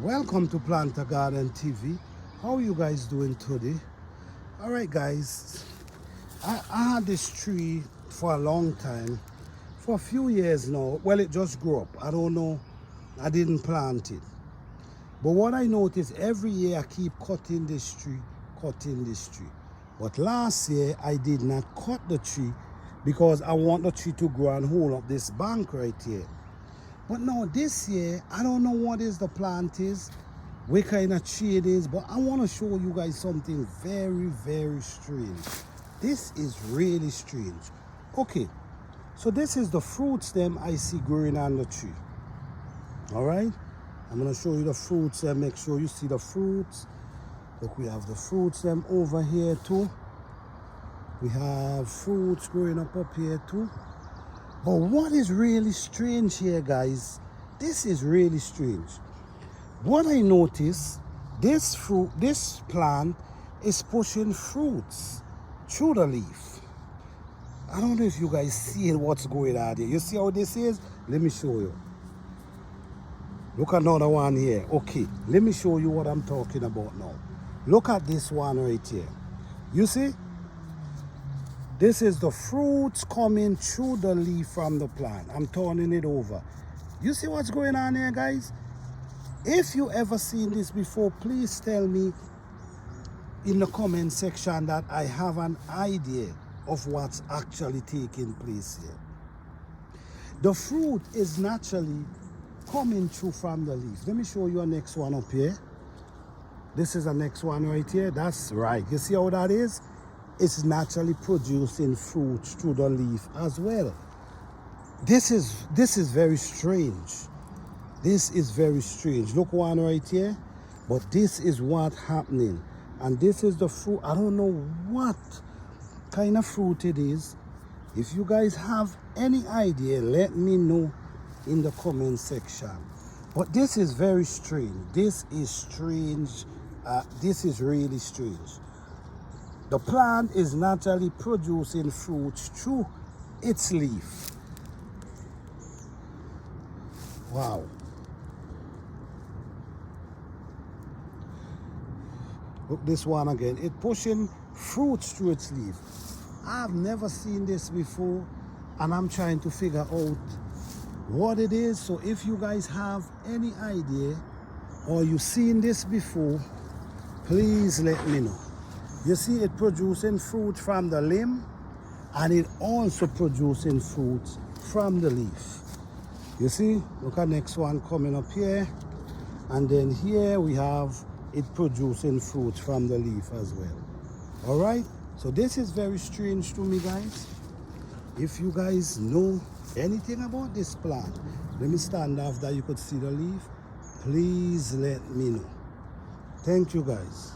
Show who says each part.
Speaker 1: Welcome to Planter Garden TV. How are you guys doing today? All right, guys. I had this tree for a long time, for a few years now. Well, it just grew up. I don't know. I didn't plant it. But what I noticed, every year I keep cutting this tree. But last year I did not cut the tree because I want the tree to grow and hold up this bank right here. But now this year, I don't know what is the plant is, what kind of tree it is, but I want to show you guys something very, very strange. This is really strange. Okay, so this is the fruit stem I see growing on the tree. All right, I'm going to show you the fruit stem, make sure you see the fruits. Look, we have the fruit stem over here too. We have fruits growing up here too. But what is really strange here, guys, this is really strange. What I notice, this plant is pushing fruits through the leaf. I don't know if you guys see what's going on here. You see how this is? Let me show you. Look at another one here. Okay, let me show you what I'm talking about now. Look at this one right here. You see? This is the fruits coming through the leaf from the plant. I'm turning it over. You see what's going on here, guys? If you ever seen this before, please tell me in the comment section that I have an idea of what's actually taking place here. The fruit is naturally coming through from the leaf. Let me show you a next one up here. This is the next one right here. That's right. You see how that is? It's naturally producing fruits through the leaf as well. This is very strange. This is very strange. Look one right here. But this is what's happening. And this is the fruit. I don't know what kind of fruit it is. If you guys have any idea, let me know in the comment section. But this is very strange. This is strange. This is really strange. The plant is naturally producing fruits through its leaf. Wow. Look this one again. It's pushing fruits through its leaf. I've never seen this before, and I'm trying to figure out what it is. So if you guys have any idea or you've seen this before, please let me know. You see it producing fruit from the limb, and it also producing fruits from the leaf. You see, look at next one coming up here, and then here we have it producing fruits from the leaf as well. All right, so this is very strange to me, guys. If you guys know anything about this plant, let me stand off that you could see the leaf. Please let me know. Thank you, guys.